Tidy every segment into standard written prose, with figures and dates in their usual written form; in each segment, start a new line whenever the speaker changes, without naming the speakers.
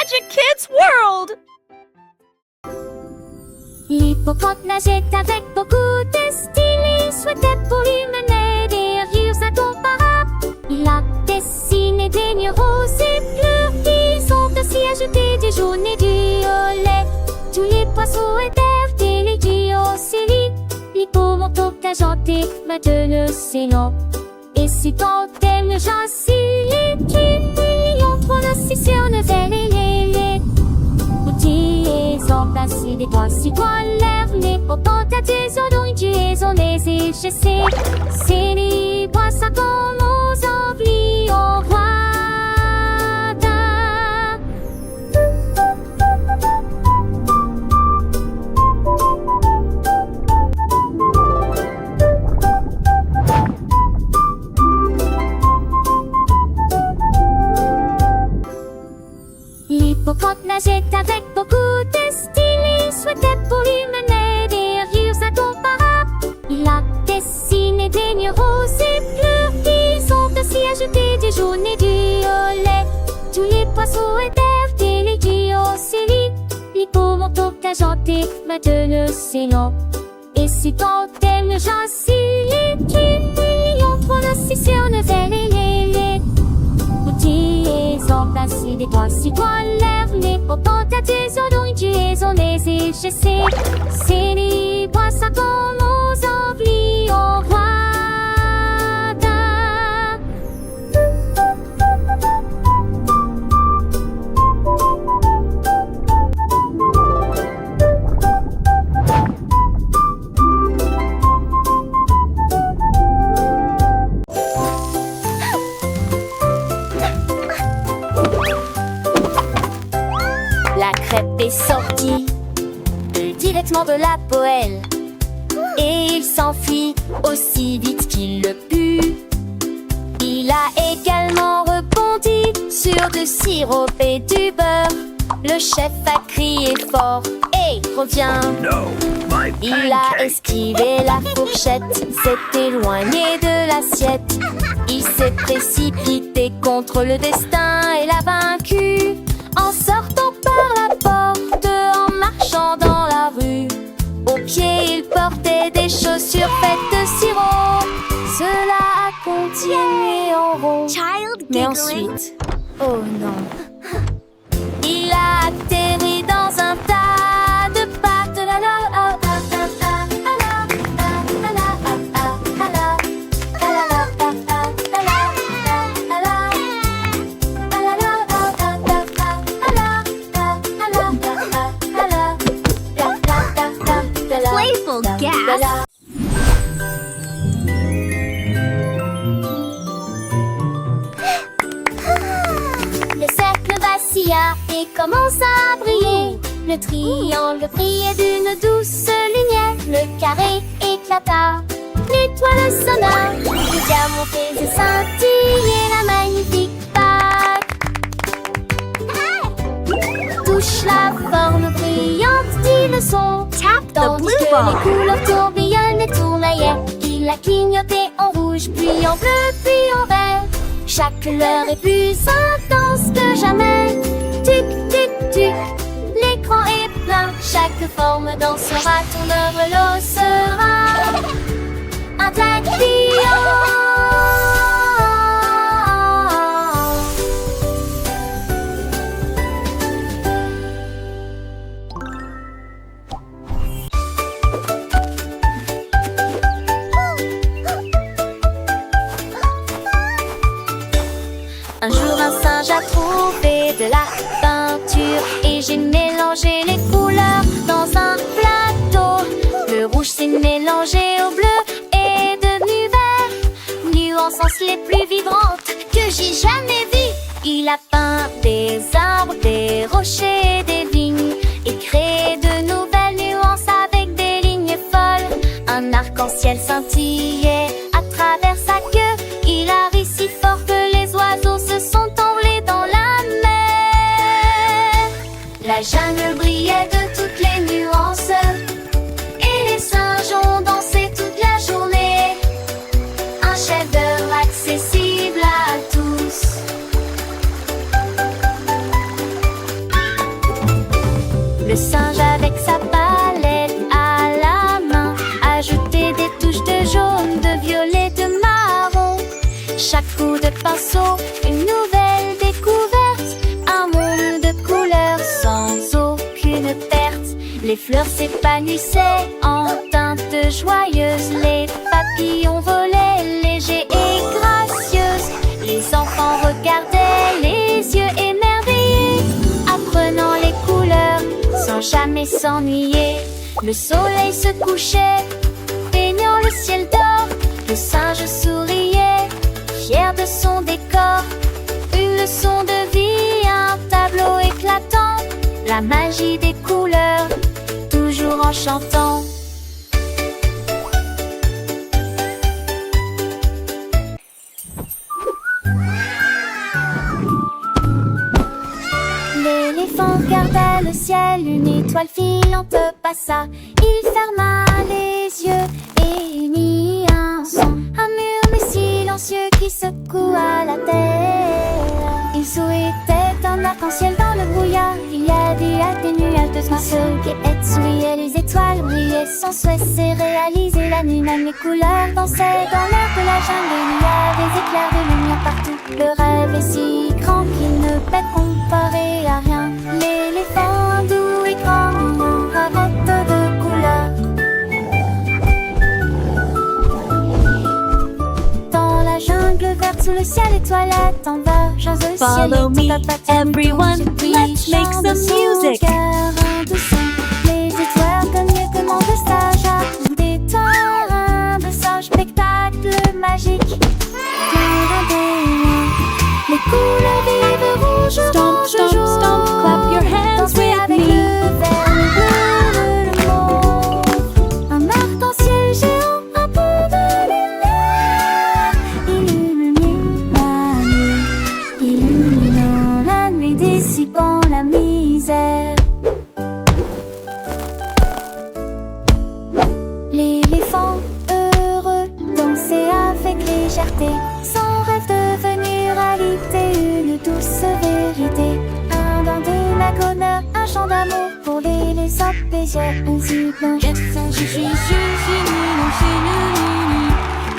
Magic Kids World!
L'hippocampe nageait avec beaucoup de style. Il souhaitait pour lui-même des rires incomparables. Il a dessiné des nuits roses et bleus. Ils ont aussi ajouté du jaune et du violet. Tous les poissons étaient délégués au série. L'hippocampe a chanté de l'océan. Et si tant elle ne jacille qu'une pour la scission de les outils emplacés des doigts si doigts lèvres les pourtant à des ordons tués on les échassés c'est les bois ça commence à oublier au revoir. L'hippocampe nageait avec beaucoup de style. Il souhaitait pour lui-même des rires incomparables. Il a dessiné des nuits roses et bleus. Ils ont aussi ajouté du jaune et du violet. Tous les poissons étaient délégués au série. L'hippocampe a chanté de l'océan. Et si tant elle ne jacille qu'une pour la scission de les outils emplacés des doigts si doigts lèvres les pourtant à des ordons tués on les échassés c'est les bois ça commence à oublier au revoir. La crêpe est sortie directement de la poêle et il s'enfuit aussi vite qu'il le put. Il a également rebondi sur du sirop et du beurre. Le chef a crié fort « Hey, reviens !» Il a esquivé la fourchette, s'est éloigné de l'assiette. Il s'est précipité contre le destin et l'a vaincu. En sortant par la porte, en marchant dans la rue, aux pieds il portait des chaussures faites de sirop. Cela a continué en rond. Mais ensuite, oh non, il a atterri dans un tas de pâtes.
Playful gas!
Le cercle vacilla et commença à briller. Le triangle brillait d'une douce lumière. Le carré éclata, l'étoile sonna. Le diamant faisait scintiller la magnifique bague. Touche la forme brillante, dit le son. Tandis que les couleurs tourbillonnent et tournaillaient. Il a clignoté en rouge, puis en bleu, puis en vert. Chaque couleur est plus intense que jamais. Tic, tic, tic, l'écran est plein. Chaque forme dansera, ton œuvre l'eau sera un tourbillon. Un jour un singe a trouvé de la peinture et j'ai mélangé les couleurs dans un plateau. Le rouge s'est mélangé au bleu et est devenu vert, nuances les plus vibrantes que j'ai jamais vues. Il a peint des arbres, des rochers, des vignes et créé de nouvelles nuances avec des lignes folles. Un arc-en-ciel scintillait à travers sa queue. Il a ri si fort que les oiseaux se sont envolés dans la mer. La jungle brillait de toutes les nuances et les singes ont dansé toute la journée. Un chef-d'œuvre accessible à tous. Les fleurs s'épanouissaient en teintes joyeuses. Les papillons volaient légers et gracieuses. Les enfants regardaient les yeux émerveillés, apprenant les couleurs sans jamais s'ennuyer. Le soleil se couchait, baignant le ciel d'or. Le singe souriait, fier de son décor. Une leçon de vie, un tableau éclatant. La magie des couleurs, toujours enchantant. L'éléphant regarda le ciel, une étoile filante passa. Il ferma les yeux et émit un son, un murmure silencieux qui secoua la terre. Il souhaitait un arc-en-ciel dans le brouillard. Il y avait des nuages de ceux qui souriaient, les étoiles brillaient. Son souhait s'est réalisé, la nuit même les couleurs dansaient dans l'air de la jungle. Il y a des éclairs de lumière partout. Le rêve est si grand qu'il ne peut comparer à rien. L'éléphant doux et grand, raconte de couleurs. Dans la jungle verte sous le ciel étoilé, convergence de ciel.
Follow me, everyone, let's make some music.
Les étoiles comme mieux que mon stage à des terrains de sage spectacle magique. Les couleurs vives rouges,
Stomp,
orange,
stomp,
jaune.
stomp, clap your hands
Danser
with
avec
me.
le vert, le bleu, le mauve. Un arc-en-ciel géant, un pont de lumière, illuminant la nuit, dissipant la misère. L'éléphant heureux dansait avec légèreté, son rêve devenu réalité, une douce vérité. Un bain de lagoneur, un chant d'amour pour les apaisieux, un si blanc.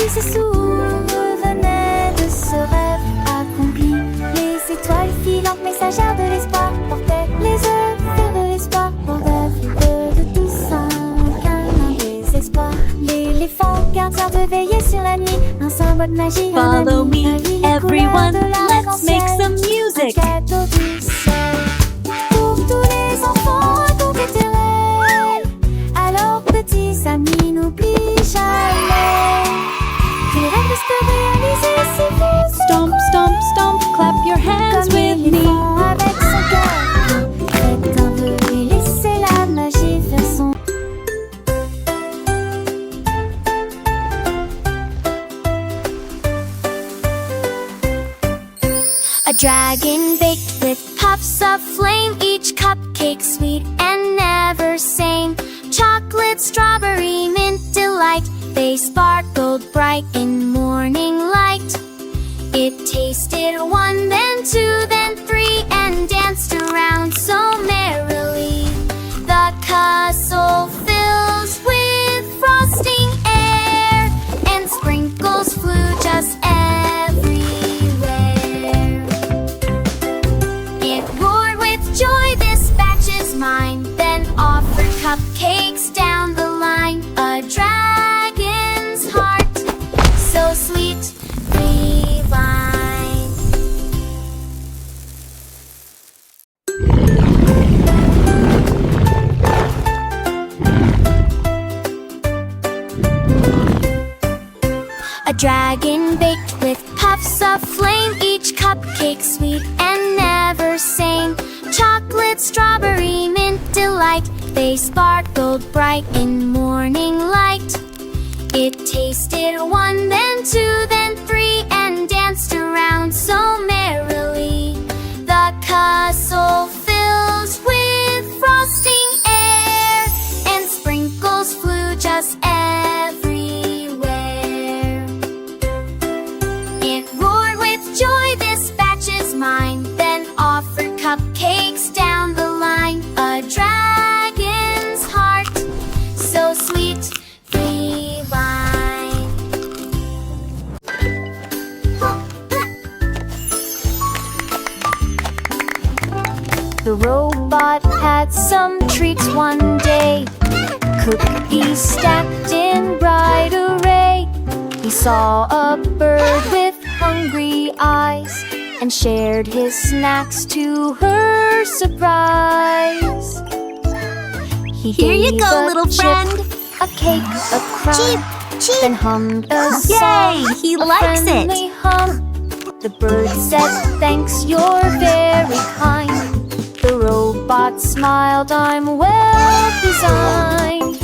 Il se souvenait de ce rêve accompli. Les étoiles filantes, messagères de l'espoir, portaient les œufs de l'espoir pour la vie de tous un désespoir. L'éléphant gardien de veiller sur la nuit, un symbole magique.
Follow me, everyone, let's make some music.
Un cadeau du ciel pour tous les enfants, un conte éternel. Alors petits amis, n'oublie jamais que les rêves se réaliser si vous
Stomp, stomp, stomp, clap your hands
comme
with me.
l'éléphant avec son cœur. Faites un vœu et laissez la magie faire son. A dragon baked with puffs of flame, each cupcake sweet and never same. Chocolate, strawberry, mint delight, they sparkled bright in morning light. It tasted one, then two, then three, and danced around so merrily. The castle fills with frosting air, and sprinkles flew just everywhere. It roared with joy, this batch is mine, then offered cupcakes down the line. A dragon's heart, so sweet, divine. A dragon baked with puffs of flame, each cupcake sweet and never same. Chocolate, strawberry, mint delight, they sparkled bright in morning light. It tasted one, then two, then three, and danced around so merrily. The castle fills with frosting air, and sprinkles flew just everywhere. It roared with joy, this batch is mine, then offered cupcakes down the line. A dragon's heart, so sweet, divine. The robot had some treats one day. Cookies stacked in bright array. He saw a bird with hungry eyes and shared his snacks to her surprise. He
Here you
gave
go,
a
little
chip,
friend.
a cake, a crumb,
Cheep, cheep.
then hummed a
Yay,
song,
he
a
likes
friendly
it.
hum. The bird said, "Thanks, you're very kind." The robot smiled, "I'm well designed."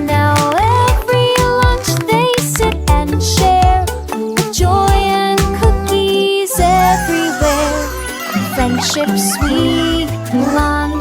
Now every lunch they sit and share, with joy and cookies everywhere. Friendship sweet, Mulan